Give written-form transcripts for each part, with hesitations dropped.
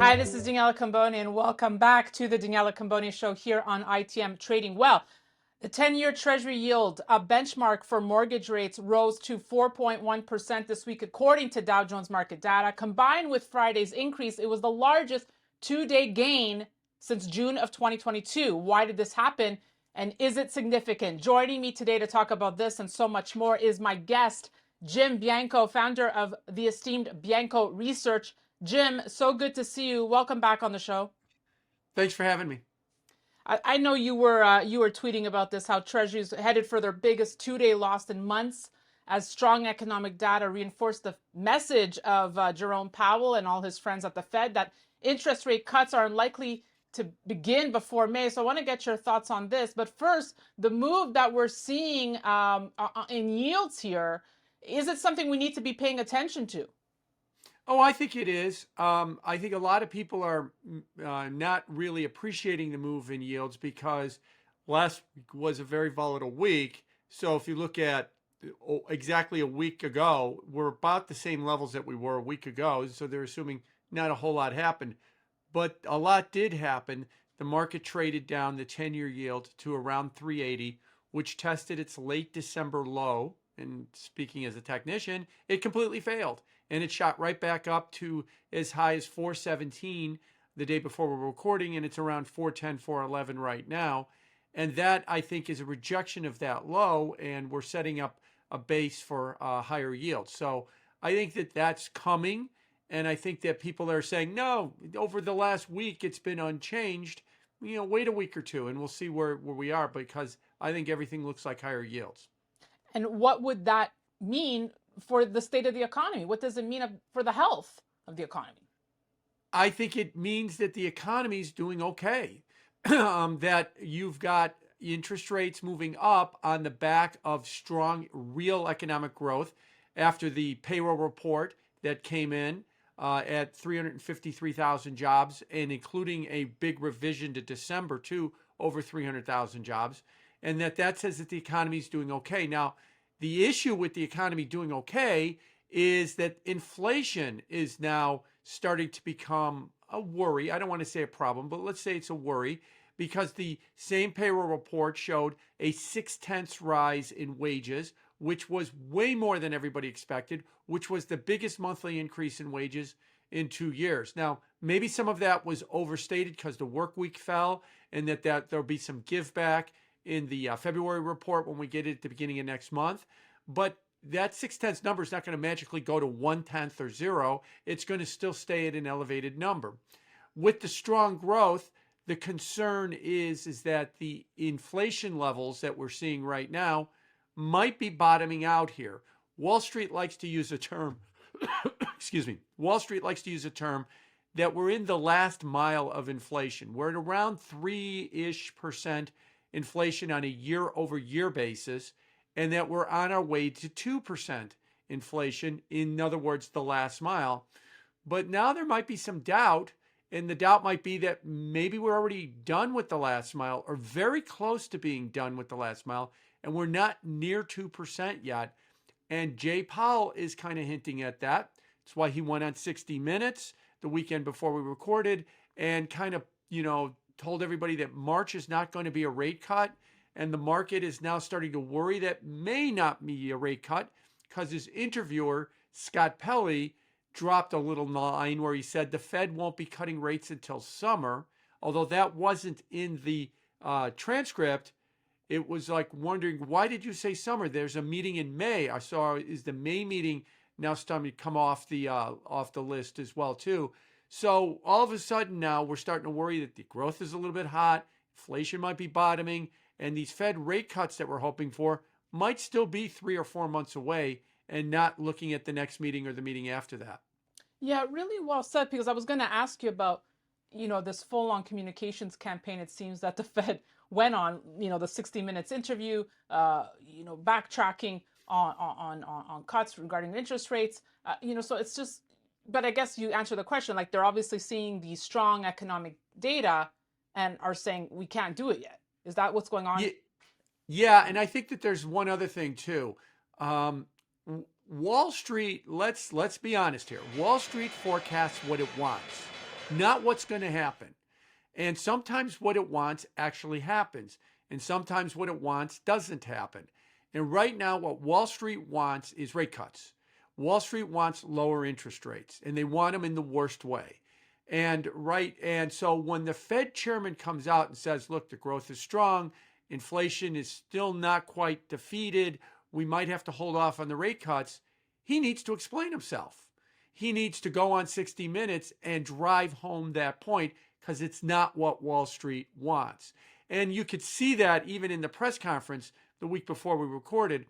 Hi, this is Daniela Camboni, and welcome back to the Daniela Camboni Show here on ITM Trading. Well, the 10-year Treasury yield, a benchmark for mortgage rates, rose to 4.1% this week, according to Dow Jones market data. Combined with Friday's increase, it was the largest two-day gain since June of 2022. Why did this happen, and is it significant? Joining me today to talk about this and so much more is my guest, Jim Bianco, founder of the esteemed Bianco Research. Jim, so good to see you. Welcome back on the show. Thanks for having me. I know you were tweeting about this, how Treasury's headed for their biggest two-day loss in months, as strong economic data reinforced the message of Jerome Powell and all his friends at the Fed that interest rate cuts are unlikely to begin before May. So I want to get your thoughts on this. But first, the move that we're seeing in yields here, is it something we need to be paying attention to? Oh, I think it is. I think a lot of people are not really appreciating the move in yields because last week was a very volatile week. So if you look at exactly a week ago, we're about the same levels that we were a week ago. So they're assuming not a whole lot happened, but a lot did happen. The market traded down the 10-year yield to around 380, which tested its late December low. And speaking as a technician, it completely failed. And it shot right back up to as high as 417 the day before we're recording, and it's around 410, 411 right now. And that, I think, is a rejection of that low, and we're setting up a base for higher yields. So I think that that's coming, and I think that people are saying, no, over the last week, it's been unchanged. Wait a week or two, and we'll see where we are, because I think everything looks like higher yields. And what would that mean for the state of the economy? What does it mean for the health of the economy? I think it means that the economy is doing okay. That you've got interest rates moving up on the back of strong real economic growth after the payroll report that came in at 353,000 jobs, and including a big revision to December to over 300,000 jobs. And that says that the economy is doing okay. Now, the issue with the economy doing okay is that inflation is now starting to become a worry. I don't want to say a problem, but let's say it's a worry, because the same payroll report showed a 0.6 rise in wages, which was way more than everybody expected, which was the biggest monthly increase in wages in 2 years. Now, maybe some of that was overstated because the work week fell, and that there'll be some give back in the February report when we get it at the beginning of next month. But that 0.6 number is not going to magically go to 1/10 or 0. It's going to still stay at an elevated number. With the strong growth, the concern is that the inflation levels that we're seeing right now might be bottoming out here. Wall Street likes to use a term, excuse me, Wall Street likes to use a term that we're in the last mile of inflation. We're at around 3-ish% inflation on a year-over-year basis, and that we're on our way to 2% inflation, in other words, the last mile. But now there might be some doubt, and the doubt might be that maybe we're already done with the last mile, or very close to being done with the last mile, and we're not near 2% yet. And Jay Powell is kind of hinting at that. That's why he went on 60 Minutes the weekend before we recorded and kind of, told everybody that March is not going to be a rate cut, and the market is now starting to worry that may not be a rate cut, because his interviewer, Scott Pelley, dropped a little line where he said the Fed won't be cutting rates until summer, although that wasn't in the transcript. It was like wondering, why did you say summer? There's a meeting in May. I saw, is the May meeting now starting to come off the list as well too? So all of a sudden now we're starting to worry that the growth is a little bit hot, inflation might be bottoming, and these Fed rate cuts that we're hoping for might still be 3 or 4 months away, and not looking at the next meeting or the meeting after that. Yeah, really well said, because I was going to ask you about, this full-on communications campaign. It seems that the Fed went on, the 60 Minutes interview, backtracking on cuts regarding interest rates. So it's just, but I guess you answer the question, like they're obviously seeing the strong economic data and are saying we can't do it yet. Is that what's going on? Yeah, and I think that there's one other thing too. Wall Street, let's be honest here. Wall Street forecasts what it wants. not what's going to happen. And sometimes what it wants actually happens. And sometimes what it wants doesn't happen. And right now, what Wall Street wants is rate cuts. Wall Street wants lower interest rates, and they want them in the worst way. And so when the Fed chairman comes out and says, look, the growth is strong, inflation is still not quite defeated, we might have to hold off on the rate cuts, he needs to explain himself. He needs to go on 60 Minutes and drive home that point, because it's not what Wall Street wants. And you could see that even in the press conference the week before we recorded.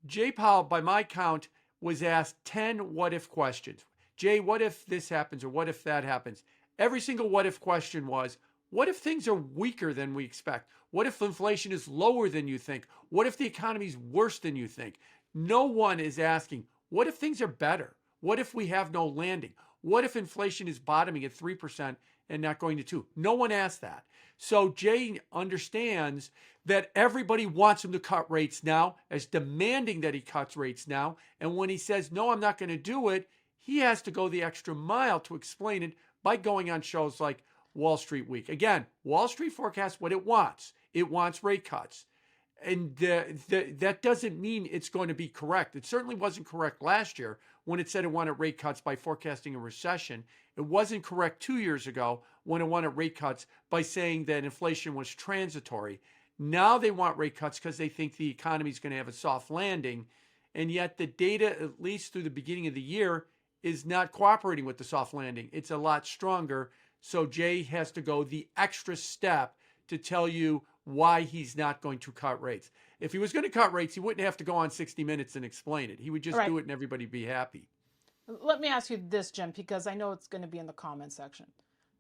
Jay Powell, by my count, was asked 10 what if questions. Jay, what if this happens, or what if that happens? Every single what if question was, what if things are weaker than we expect? What if inflation is lower than you think? What if the economy is worse than you think? No one is asking, what if things are better? What if we have no landing? What if inflation is bottoming at 3% and not going to 2%? No one asked that. So Jay understands that everybody wants him to cut rates now, is demanding that he cuts rates now. And when he says, no, I'm not going to do it, he has to go the extra mile to explain it by going on shows like Wall Street Week. Again, Wall Street forecasts what it wants. It wants rate cuts. And that doesn't mean it's going to be correct. It certainly wasn't correct last year when it said it wanted rate cuts by forecasting a recession. It wasn't correct 2 years ago when it wanted rate cuts by saying that inflation was transitory. Now they want rate cuts because they think the economy is going to have a soft landing. And yet the data, at least through the beginning of the year, is not cooperating with the soft landing. It's a lot stronger. So Jay has to go the extra step to tell you why he's not going to cut rates. If he was going to cut rates, he wouldn't have to go on 60 Minutes and explain it. He would just do it and everybody be happy. Let me ask you this, Jim, because I know it's going to be in the comment section.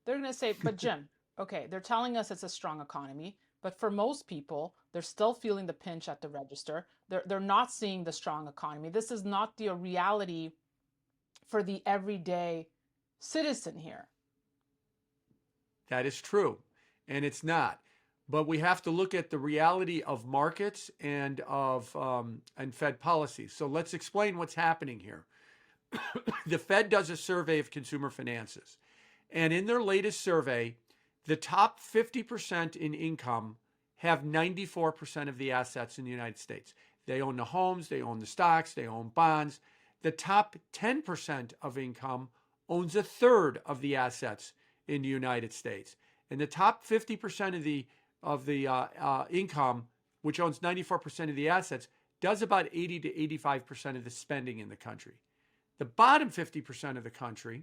They're going to say, but Jim, okay, they're telling us it's a strong economy, but for most people, they're still feeling the pinch at the register. They're not seeing the strong economy. This is not the reality for the everyday citizen here. That is true, and it's not. But we have to look at the reality of markets and of and Fed policies. So let's explain what's happening here. The Fed does a survey of consumer finances. And in their latest survey, the top 50% in income have 94% of the assets in the United States. They own the homes, they own the stocks, they own bonds. The top 10% of income owns a third of the assets in the United States. And the top 50% of the income, which owns 94% of the assets, does about 80 to 85% of the spending in the country. The bottom 50% of the country,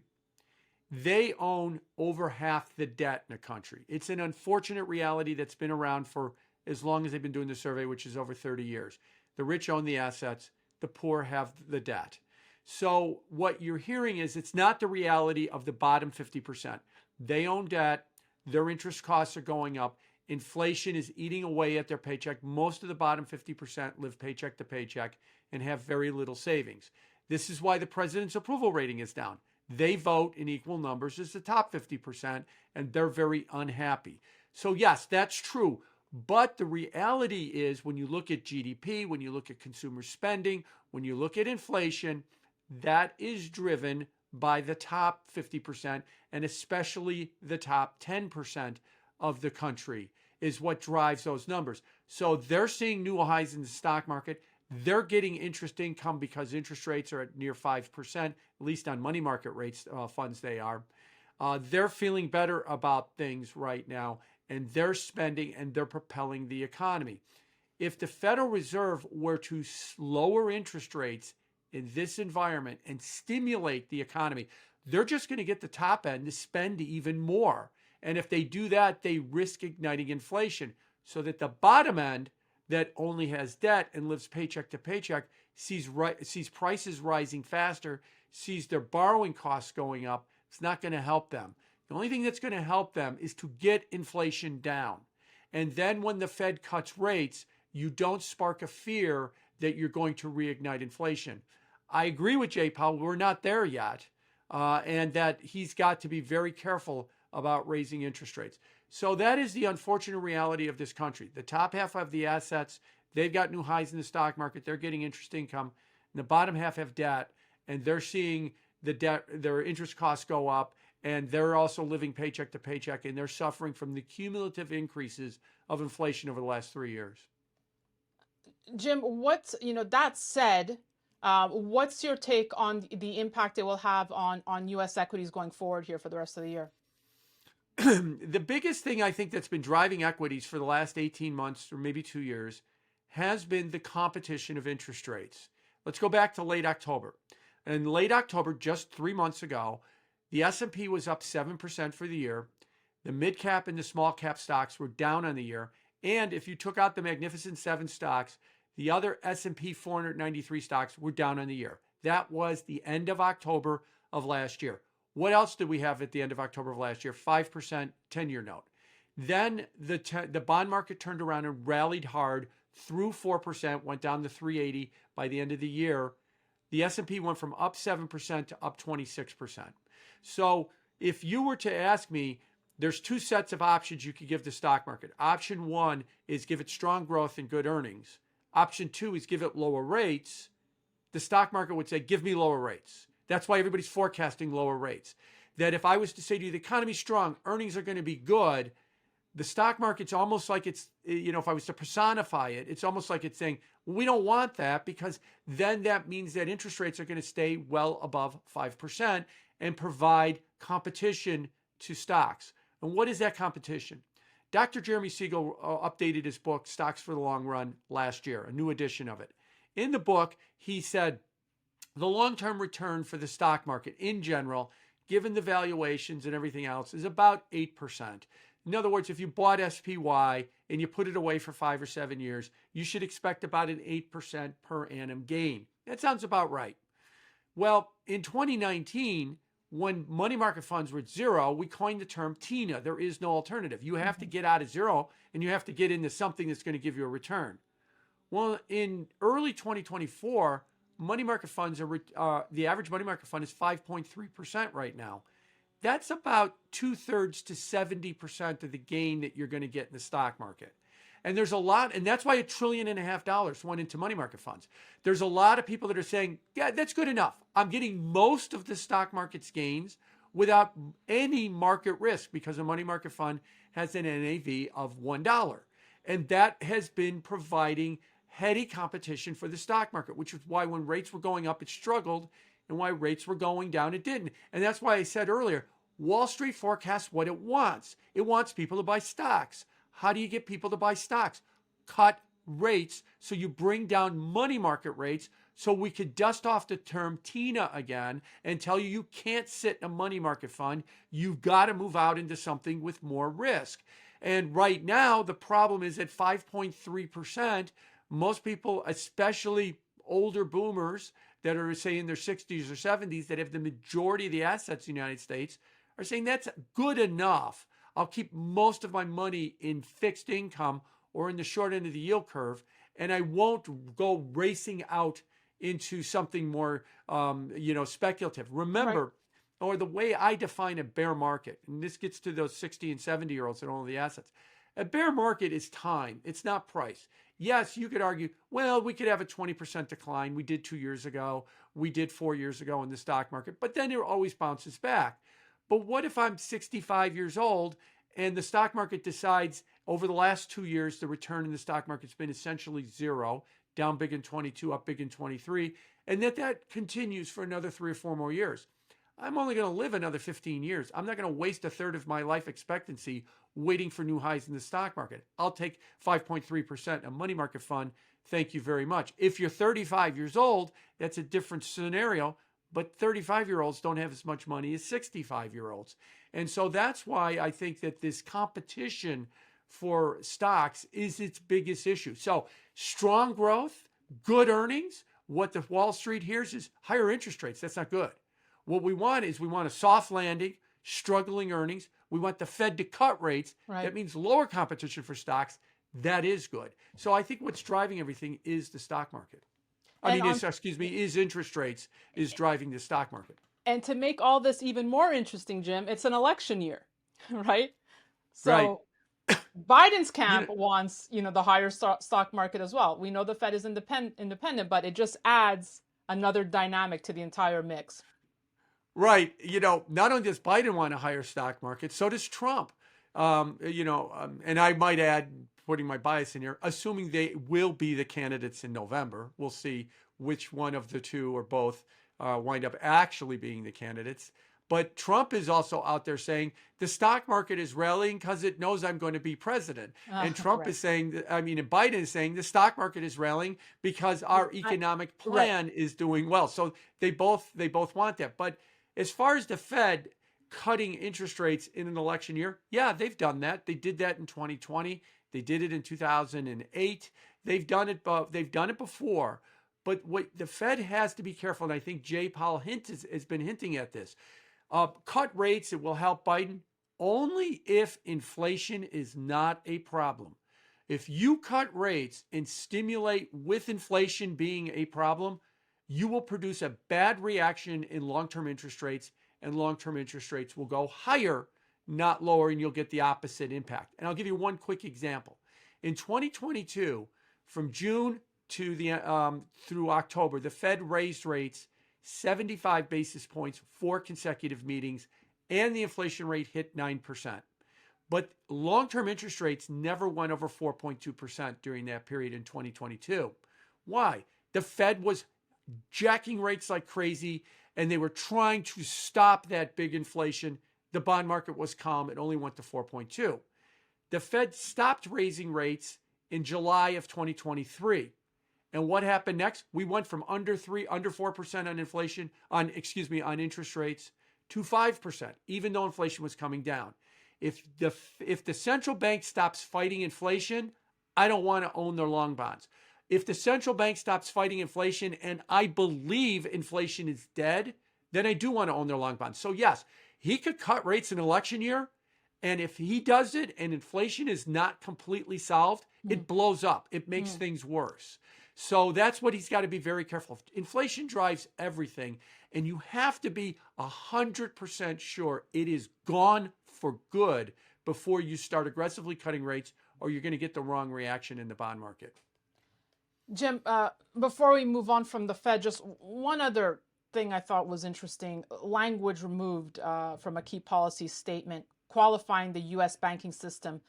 they own over half the debt in the country. It's an unfortunate reality that's been around for as long as they've been doing the survey, which is over 30 years. The rich own the assets, the poor have the debt. So what you're hearing is it's not the reality of the bottom 50%. They own debt, their interest costs are going up, inflation is eating away at their paycheck. Most of the bottom 50% live paycheck to paycheck and have very little savings. This is why the president's approval rating is down. They vote in equal numbers as the top 50%, and they're very unhappy. So yes, that's true. But the reality is when you look at GDP, when you look at consumer spending, when you look at inflation, that is driven by the top 50% and especially the top 10% of the country is what drives those numbers. So they're seeing new highs in the stock market. They're getting interest income because interest rates are at near 5%, at least on money market rates funds they are. They're feeling better about things right now, and they're spending and they're propelling the economy. If the Federal Reserve were to lower interest rates in this environment and stimulate the economy, they're just going to get the top end to spend even more. And if they do that, they risk igniting inflation so that the bottom end that only has debt and lives paycheck to paycheck sees prices rising faster, sees their borrowing costs going up. It's not going to help them. The only thing that's going to help them is to get inflation down. And then when the Fed cuts rates, you don't spark a fear that you're going to reignite inflation. I agree with Jay Powell. We're not there yet. And that he's got to be very careful about raising interest rates. So that is the unfortunate reality of this country. The top half of the assets, they've got new highs in the stock market. They're getting interest income. And the bottom half have debt, and they're seeing the debt, their interest costs go up, and they're also living paycheck to paycheck, and they're suffering from the cumulative increases of inflation over the last 3 years. Jim, that said, what's your take on the impact it will have on U.S. equities going forward here for the rest of the year? The biggest thing I think that's been driving equities for the last 18 months or maybe 2 years has been the competition of interest rates. Let's go back to late October. In late October, just 3 months ago, the S&P was up 7% for the year. The mid cap and the small cap stocks were down on the year. And if you took out the Magnificent Seven stocks, the other S&P 493 stocks were down on the year. That was the end of October of last year. What else did we have at the end of October of last year? 5% 10-year note. Then the bond market turned around and rallied hard through 4%, went down to 380 by the end of the year. The S&P went from up 7% to up 26%. So if you were to ask me, there's two sets of options you could give the stock market. Option one is give it strong growth and good earnings. Option two is give it lower rates. The stock market would say, give me lower rates. That's why everybody's forecasting lower rates. That if I was to say to you, the economy's strong, earnings are going to be good, the stock market's almost like it's, if I was to personify it, it's almost like it's saying, well, we don't want that, because then that means that interest rates are going to stay well above 5% and provide competition to stocks. And what is that competition? Dr. Jeremy Siegel updated his book, Stocks for the Long Run, last year, a new edition of it. In the book, he said, the long-term return for the stock market in general, given the valuations and everything else, is about 8%. In other words, if you bought SPY and you put it away for 5 or 7 years, you should expect about an 8% per annum gain. That sounds about right. Well, in 2019, when money market funds were at zero, we coined the term TINA. There is no alternative. You have to get out of zero and you have to get into something that's going to give you a return. Well, in early 2024, money market funds are, the average money market fund is 5.3% right now. That's about 2/3 to 70% of the gain that you're going to get in the stock market. And there's a lot, and that's why $1.5 trillion went into money market funds. There's a lot of people that are saying, yeah, that's good enough. I'm getting most of the stock market's gains without any market risk, because a money market fund has an NAV of $1. And that has been providing heady competition for the stock market, which is why when rates were going up, it struggled, and why rates were going down, it didn't. And that's why I said earlier, Wall Street forecasts what it wants. It wants people to buy stocks. How do you get people to buy stocks? Cut rates so you bring down money market rates, so we could dust off the term TINA again and tell you can't sit in a money market fund. You've got to move out into something with more risk. And right now, the problem is at 5.3%, most people, especially older boomers that are, say, in their 60s or 70s, that have the majority of the assets in the United States, are saying that's good enough. I'll keep most of my money in fixed income or in the short end of the yield curve, and I won't go racing out into something more, speculative. Remember, or the way I define a bear market, and this gets to those 60 and 70-year-olds that own the assets. A bear market is time. It's not price. Yes, you could argue, well, we could have a 20% decline. We did 2 years ago. We did 4 years ago in the stock market, but then it always bounces back. But what if I'm 65 years old and the stock market decides over the last 2 years, the return in the stock market's been essentially zero, down big in 22, up big in 23, and that continues for another 3 or 4 more years? I'm only going to live another 15 years. I'm not going to waste a third of my life expectancy waiting for new highs in the stock market. I'll take 5.3% a money market fund. Thank you very much. If you're 35 years old, that's a different scenario. But 35-year-olds don't have as much money as 65-year-olds. And so that's why I think that this competition for stocks is its biggest issue. So strong growth, good earnings. What the Wall Street hears is higher interest rates. That's not good. What we want is a soft landing, struggling earnings. We want the Fed to cut rates. Right. That means lower competition for stocks. That is good. So I think what's driving everything is the stock market. Is interest rates is driving the stock market. And to make all this even more interesting, Jim, it's an election year, right? So Right. Biden's camp wants, the higher stock market as well. We know the Fed is independent, but it just adds another dynamic to the entire mix. Right. Not only does Biden want a higher stock market, so does Trump. And I might add, putting my bias in here, assuming they will be the candidates in November, we'll see which one of the two or both wind up actually being the candidates. But Trump is also out there saying the stock market is rallying because it knows I'm going to be president. And Trump Right. is saying, and Biden is saying the stock market is rallying because our economic Right. plan is doing well. So they both want that. But as far as the Fed cutting interest rates in an election year, yeah, they've done that. They did that in 2020. They did it in 2008. They've done it before. But what the Fed has to be careful, and I think Jay Powell has been hinting at this. Cut rates, it will help Biden only if inflation is not a problem. If you cut rates and stimulate with inflation being a problem, you will produce a bad reaction in long-term interest rates, and long-term interest rates will go higher, not lower, and you'll get the opposite impact. And I'll give you one quick example. In 2022, from June to the through October, the Fed raised rates 75 basis points, 4 consecutive meetings, and the inflation rate hit 9%. But long-term interest rates never went over 4.2% during that period in 2022. Why? The Fed was jacking rates like crazy, and they were trying to stop that big inflation. The bond market was calm. It only went to 4.2. The Fed stopped raising rates in July of 2023. And what happened next? We went from under 4% on inflation, on interest rates to 5%, even though inflation was coming down. If the central bank stops fighting inflation, I don't want to own their long bonds. If the central bank stops fighting inflation and I believe inflation is dead, then I do want to own their long bonds. So yes, he could cut rates in an election year. And if he does it and inflation is not completely solved, it blows up. It makes things worse. So that's what he's got to be very careful of. Inflation drives everything. And you have to be 100% sure it is gone for good before you start aggressively cutting rates, or you're going to get the wrong reaction in the bond market. Jim, before we move on from the Fed, just one other thing I thought was interesting. Language removed from a key policy statement qualifying the U.S. banking system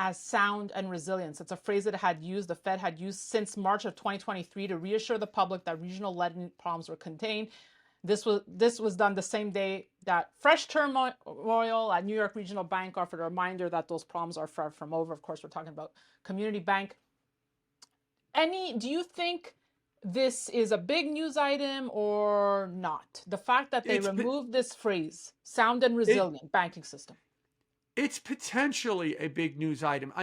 as sound and resilient. It's a phrase that the Fed had used since March of 2023 to reassure the public that regional lending problems were contained. This was done the same day that fresh turmoil at New York Regional Bank offered a reminder that those problems are far from over. Of course, we're talking about Community Bank. Do you think this is a big news item or not? The fact that they removed this phrase, sound and resilient banking system. It's potentially a big news item.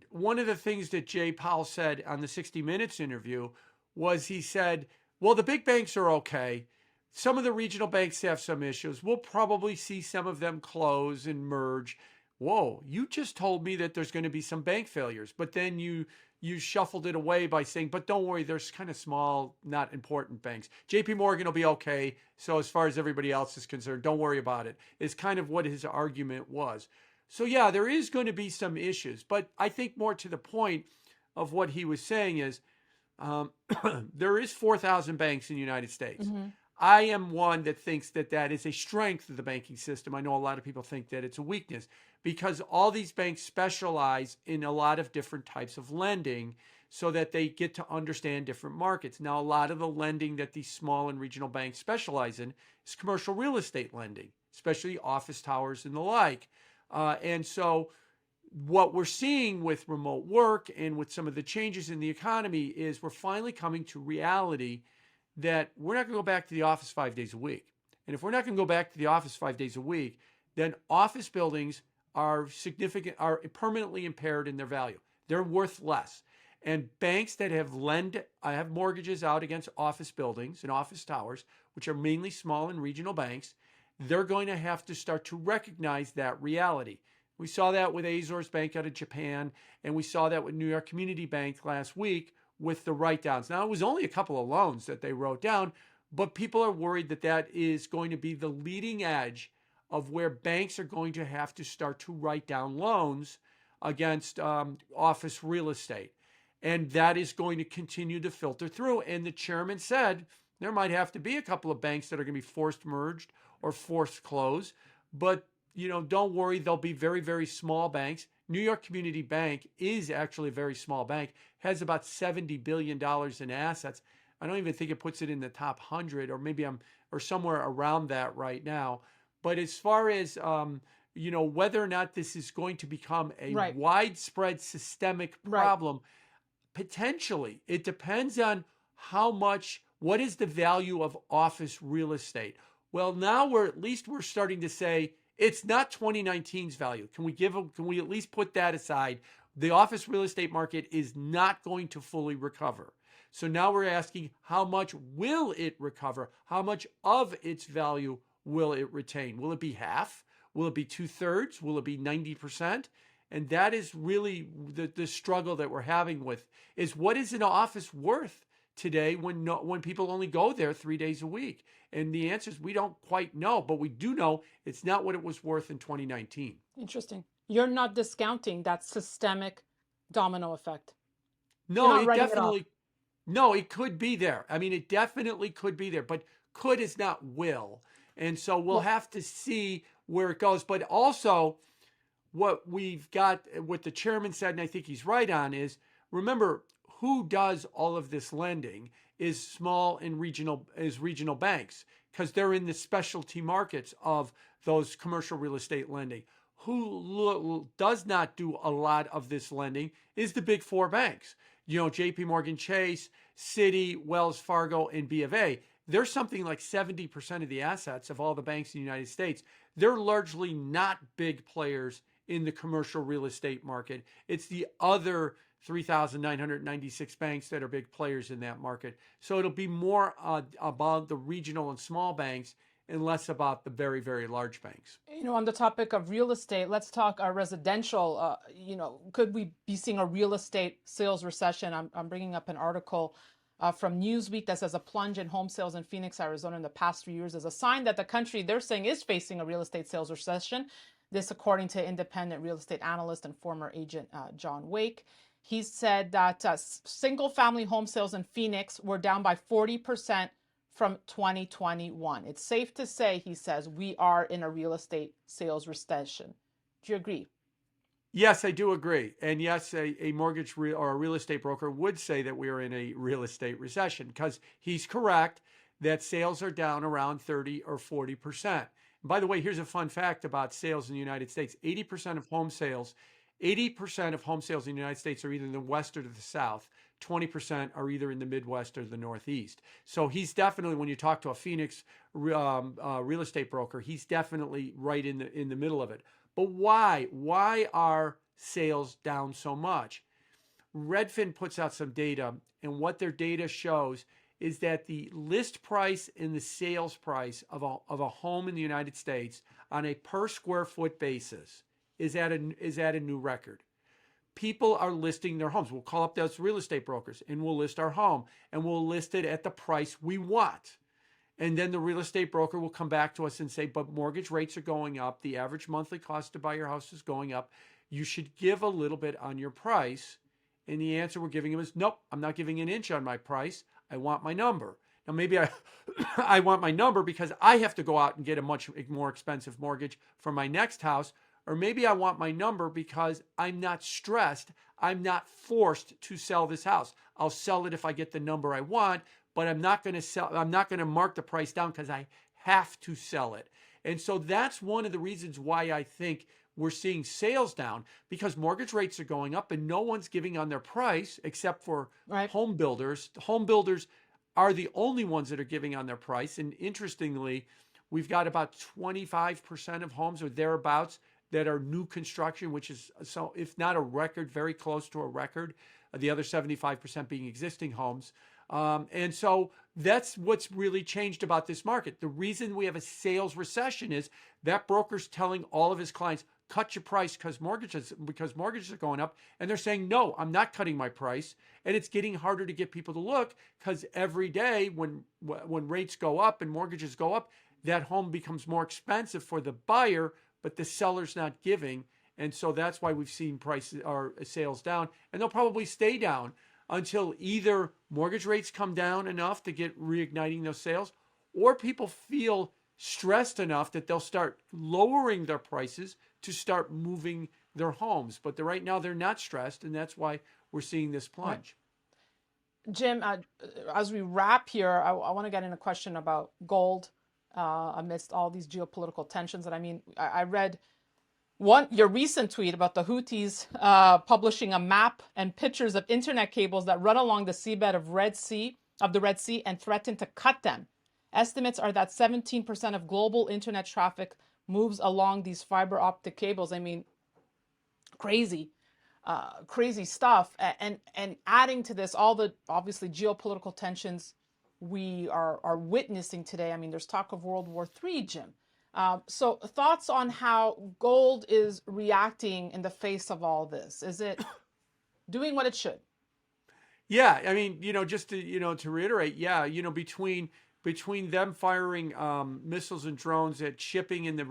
One of the things that Jay Powell said on the 60 Minutes interview was he said, well, the big banks are okay. Some of the regional banks have some issues. We'll probably see some of them close and merge. Whoa, you just told me that there's going to be some bank failures, but then you shuffled it away by saying, but don't worry, there's kind of small, not important banks. JP Morgan will be okay. So as far as everybody else is concerned, don't worry about it. Is kind of what his argument was. So yeah, there is going to be some issues, but I think more to the point of what he was saying is there is 4,000 banks in the United States. Mm-hmm. I am one that thinks that is a strength of the banking system. I know a lot of people think that it's a weakness because all these banks specialize in a lot of different types of lending so that they get to understand different markets. Now, a lot of the lending that these small and regional banks specialize in is commercial real estate lending, especially office towers and the like. And so what we're seeing with remote work and with some of the changes in the economy is we're finally coming to reality that we're not going to go back to the office 5 days a week. And if we're not going to go back to the office 5 days a week, then office buildings are permanently impaired in their value. They're worth less. And banks that have mortgages out against office buildings and office towers, which are mainly small and regional banks, they're going to have to start to recognize that reality. We saw that with Azores Bank out of Japan, and we saw that with New York Community Bank last week with the write-downs. Now, it was only a couple of loans that they wrote down, but people are worried that is going to be the leading edge of where banks are going to have to start to write down loans against office real estate. And that is going to continue to filter through. And the chairman said, There might have to be a couple of banks that are going to be forced merged or forced closed, but don't worry, they'll be very, very small banks. New York Community Bank is actually a very small bank, has about $70 billion in assets. I don't even think it puts it in the top 100, or maybe or somewhere around that right now. But as far as, whether or not this is going to become a Right. widespread systemic problem, potentially. It depends on what is the value of office real estate. Well, now we're starting to say it's not 2019's value. Can we at least put that aside? The office real estate market is not going to fully recover. So now we're asking, how much will it recover? How much of its value will it retain? Will it be half? Will it be 2/3? Will it be 90%? And that is really the struggle that we're having with, is what is an office worth today when people only go there 3 days a week? And the answer is we don't quite know, but we do know it's not what it was worth in 2019. Interesting. You're not discounting that systemic domino effect. You're No, not it writing it off. definitely, no, it could be there. I mean, it definitely could be there, but could is not will. And so we'll have to see where it goes. But also, what we've got, what the chairman said, and I think he's right on, is remember who does all of this lending is small and regional banks, because they're in the specialty markets of those commercial real estate lending. Who does not do a lot of this lending is the big four banks. JP Morgan Chase, Citi, Wells Fargo, and B of A. They're something like 70% of the assets of all the banks in the United States. They're largely not big players in the commercial real estate market. It's the other 3,996 banks that are big players in that market. So it'll be more about the regional and small banks and less about the very, very large banks. On the topic of real estate, let's talk residential. Could we be seeing a real estate sales recession? I'm bringing up an article from Newsweek that says a plunge in home sales in Phoenix, Arizona in the past 3 years is a sign that the country, they're saying, is facing a real estate sales recession. This, according to independent real estate analyst and former agent John Wake. He said that single-family home sales in Phoenix were down by 40% from 2021. It's safe to say, he says, we are in a real estate sales recession. Do you agree? Yes, I do agree. And yes, a mortgage or a real estate broker would say that we are in a real estate recession, because he's correct that sales are down around 30 or 40%. And by the way, here's a fun fact about sales in the United States. 80% of home sales in the United States are either in the West or to the South. 20% are either in the Midwest or the Northeast. So he's definitely, when you talk to a Phoenix real estate broker, he's definitely right in the middle of it. But why? Why are sales down so much? Redfin puts out some data, and what their data shows is that the list price and the sales price of a home in the United States on a per square foot basis is at a new record. People are listing their homes. We'll call up those real estate brokers and we'll list our home, and we'll list it at the price we want. And then the real estate broker will come back to us and say, but mortgage rates are going up. The average monthly cost to buy your house is going up. You should give a little bit on your price. And the answer we're giving them is, nope, I'm not giving an inch on my price. I want my number. Now, maybe I want my number because I have to go out and get a much more expensive mortgage for my next house. Or maybe I want my number because I'm not stressed. I'm not forced to sell this house. I'll sell it if I get the number I want, but I'm not going to mark the price down because I have to sell it. And so that's one of the reasons why I think we're seeing sales down, because mortgage rates are going up and no one's giving on their price except for home builders. Home builders are the only ones that are giving on their price. And interestingly, we've got about 25% of homes or thereabouts that are new construction, which is, so if not a record, very close to a record. The other 75% being existing homes. And so that's what's really changed about this market. The reason we have a sales recession is that broker's telling all of his clients, cut your price because mortgages are going up. And they're saying, no, I'm not cutting my price. And it's getting harder to get people to look, because every day when rates go up and mortgages go up, that home becomes more expensive for the buyer, but the seller's not giving. And so that's why we've seen prices or sales down, and they'll probably stay down until either mortgage rates come down enough to get reigniting those sales, or people feel stressed enough that they'll start lowering their prices to start moving their homes. But right now they're not stressed, and that's why we're seeing this plunge. Jim, as we wrap here, I want to get in a question about gold amidst all these geopolitical tensions. And I mean, I read your recent tweet about the Houthis publishing a map and pictures of internet cables that run along the seabed of the Red Sea and threaten to cut them. Estimates are that 17% of global internet traffic moves along these fiber optic cables. I mean, crazy. Crazy stuff, and adding to this, all the obviously geopolitical tensions we are witnessing today. I mean, there's talk of World War III, Jim. So thoughts on how gold is reacting in the face of all this? Is it doing what it should? Yeah, I mean, just to reiterate, yeah, between them firing missiles and drones at shipping in the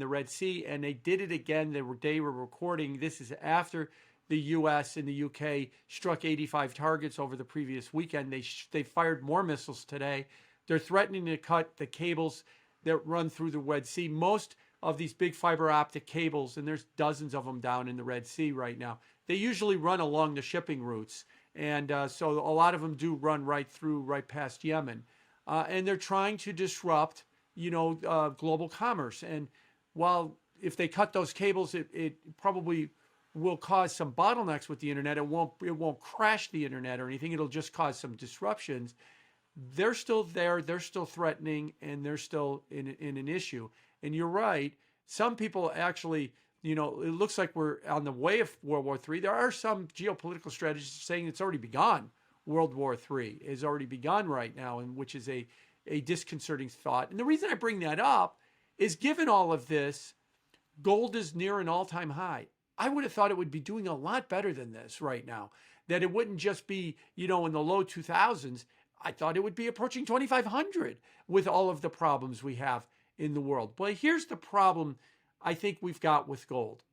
Red Sea, and they did it again. They were recording. This is after the U.S. and the U.K. struck 85 targets over the previous weekend. They fired more missiles today. They're threatening to cut the cables that run through the Red Sea. Most of these big fiber optic cables, and there's dozens of them down in the Red Sea right now, they usually run along the shipping routes. And so a lot of them do run right past Yemen. And they're trying to disrupt, global commerce. And while if they cut those cables, it probably will cause some bottlenecks with the internet. It won't crash the internet or anything. It'll just cause some disruptions. They're still there. They're still threatening, and they're still in an issue. And you're right. Some people actually, it looks like we're on the way of World War III. There are some geopolitical strategists saying it's already begun. World War III has already begun right now, and which is a disconcerting thought. And the reason I bring that up is, given all of this, gold is near an all-time high. I would have thought it would be doing a lot better than this right now, that it wouldn't just be, in the low 2000s. I thought it would be approaching 2,500 with all of the problems we have in the world. But here's the problem I think we've got with gold.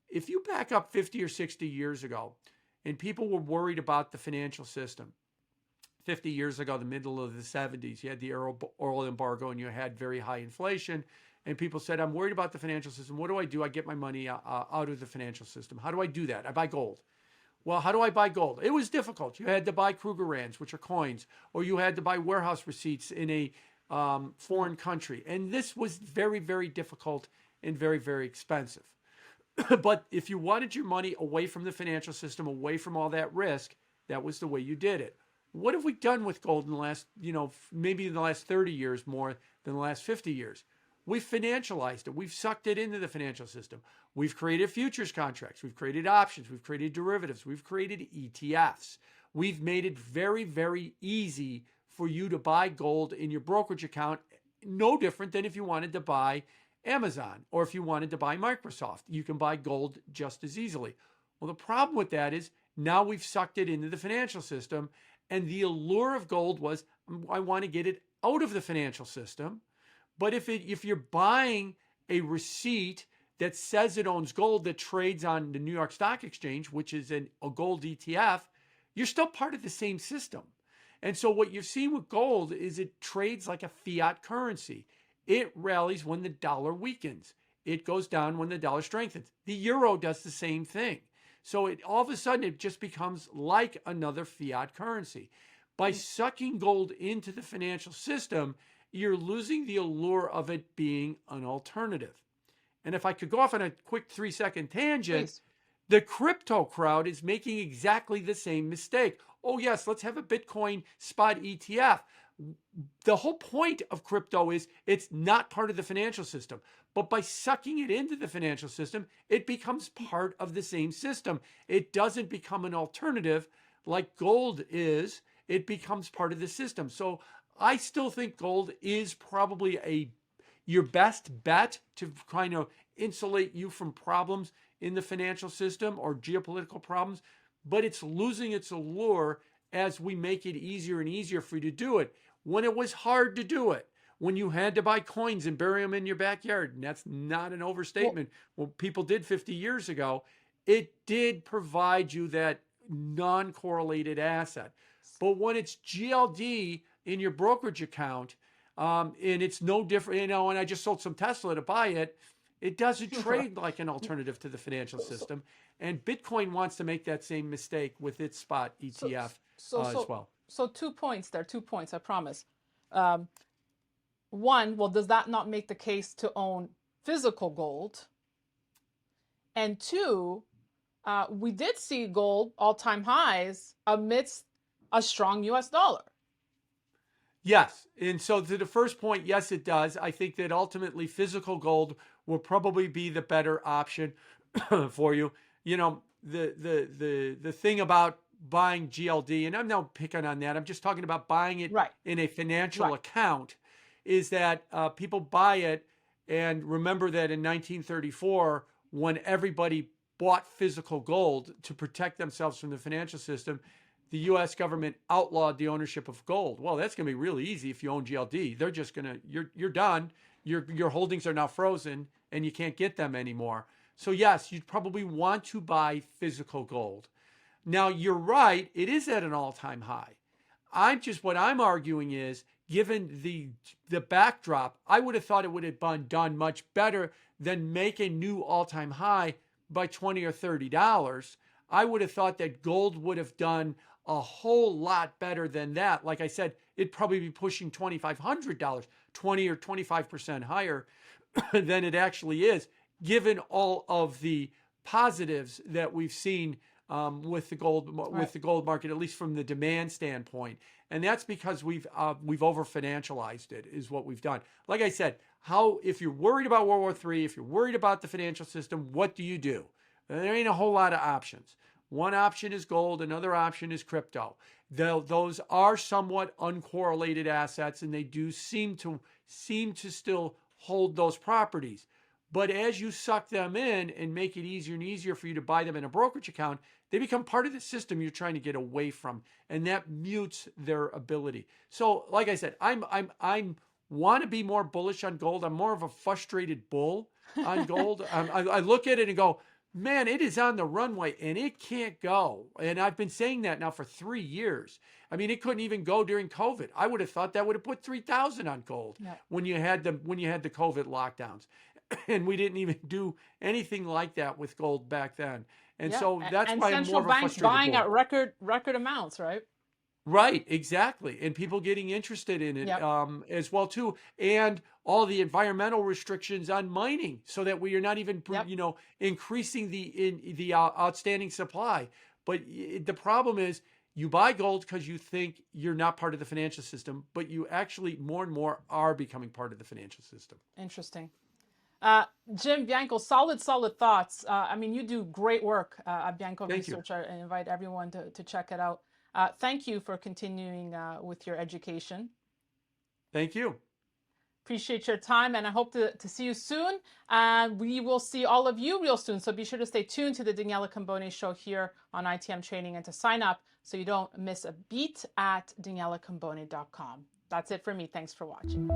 If you back up 50 or 60 years ago, and people were worried about the financial system, 50 years ago, the middle of the 70s, you had the oil embargo and you had very high inflation. And people said, I'm worried about the financial system. What do? I get my money out of the financial system. How do I do that? I buy gold. Well, how do I buy gold? It was difficult. You had to buy Krugerrands, which are coins, or you had to buy warehouse receipts in a foreign country. And this was very, very difficult and very, very expensive. But if you wanted your money away from the financial system, away from all that risk, that was the way you did it. What have we done with gold in the last, maybe in the last 30 years more than the last 50 years? We've financialized it. We've sucked it into the financial system. We've created futures contracts. We've created options. We've created derivatives. We've created ETFs. We've made it very, very easy for you to buy gold in your brokerage account, no different than if you wanted to buy Amazon or if you wanted to buy Microsoft. You can buy gold just as easily. Well, the problem with that is now we've sucked it into the financial system, and the allure of gold was, I want to get it out of the financial system. But if you're buying a receipt that says it owns gold that trades on the New York Stock Exchange, which is a gold ETF, you're still part of the same system. And so what you've seen with gold is it trades like a fiat currency. It rallies when the dollar weakens. It goes down when the dollar strengthens. The euro does the same thing. So all of a sudden, it just becomes like another fiat currency. By sucking gold into the financial system, you're losing the allure of it being an alternative. And if I could go off on a quick 3-second tangent, Please. the crypto crowd is making exactly the same mistake. Oh, yes, let's have a Bitcoin spot ETF. The whole point of crypto is it's not part of the financial system. But by sucking it into the financial system, it becomes part of the same system. It doesn't become an alternative like gold is. It becomes part of the system. So I still think gold is probably your best bet to kind of insulate you from problems in the financial system or geopolitical problems, but it's losing its allure as we make it easier and easier for you to do it. When it was hard to do it, when you had to buy coins and bury them in your backyard, and that's not an overstatement, what people did 50 years ago, it did provide you that non-correlated asset. But when it's GLD in your brokerage account, and it's no different, and I just sold some Tesla to buy it, it doesn't trade like an alternative to the financial system. And Bitcoin wants to make that same mistake with its spot ETF as well. So 2 points there, 2 points, I promise. One, well, does that not make the case to own physical gold? And two, we did see gold all-time highs amidst a strong US dollar. Yes. And so to the first point, yes, it does. I think that ultimately physical gold will probably be the better option for you. You know, the thing about buying GLD, and I'm not picking on that, I'm just talking about buying it in a financial account, is that people buy it. And remember that in 1934, when everybody bought physical gold to protect themselves from the financial system, the U.S. government outlawed the ownership of gold. Well, that's going to be really easy if you own GLD. They're just going to, you're done. Your holdings are now frozen and you can't get them anymore. So yes, you'd probably want to buy physical gold. Now, you're right. It is at an all-time high. What I'm arguing is, given the backdrop, I would have thought it would have been done much better than make a new all-time high by $20 or $30. I would have thought that gold would have done a whole lot better than that. Like I said, it'd probably be pushing $2,500, 20 or 25% higher than it actually is, given all of the positives that we've seen with the gold market, at least from the demand standpoint. And that's because we've over financialized it, is what we've done. Like I said, if you're worried about World War III, if you're worried about the financial system, what do? There ain't a whole lot of options. One option is gold, another option is crypto. Those are somewhat uncorrelated assets, and they do seem to still hold those properties. But as you suck them in and make it easier and easier for you to buy them in a brokerage account, they become part of the system you're trying to get away from, and that mutes their ability. So, like I said, I'm want to be more bullish on gold. I'm more of a frustrated bull on gold. I look at it and go, man, it is on the runway and it can't go. And I've been saying that now for 3 years. I mean, it couldn't even go during COVID. I would have thought that would have put 3,000 on gold when you had the COVID lockdowns. And we didn't even do anything like that with gold back then. And so that's why I'm more of a frustrated bull. And central banks buying at record amounts, right? Right, exactly. And people getting interested in it as well too. And all the environmental restrictions on mining, so that we are not even increasing the outstanding supply. But the problem is, you buy gold because you think you're not part of the financial system, but you actually more and more are becoming part of the financial system. Interesting. Jim, Bianco, solid thoughts. I mean, you do great work at Bianco Research. I invite everyone to check it out. Thank you for continuing with your education. Thank you. Appreciate your time, and I hope to see you soon. We will see all of you real soon. So be sure to stay tuned to the Daniela Cambone Show here on ITM Trading, and to sign up so you don't miss a beat at danielacambone.com. That's it for me. Thanks for watching.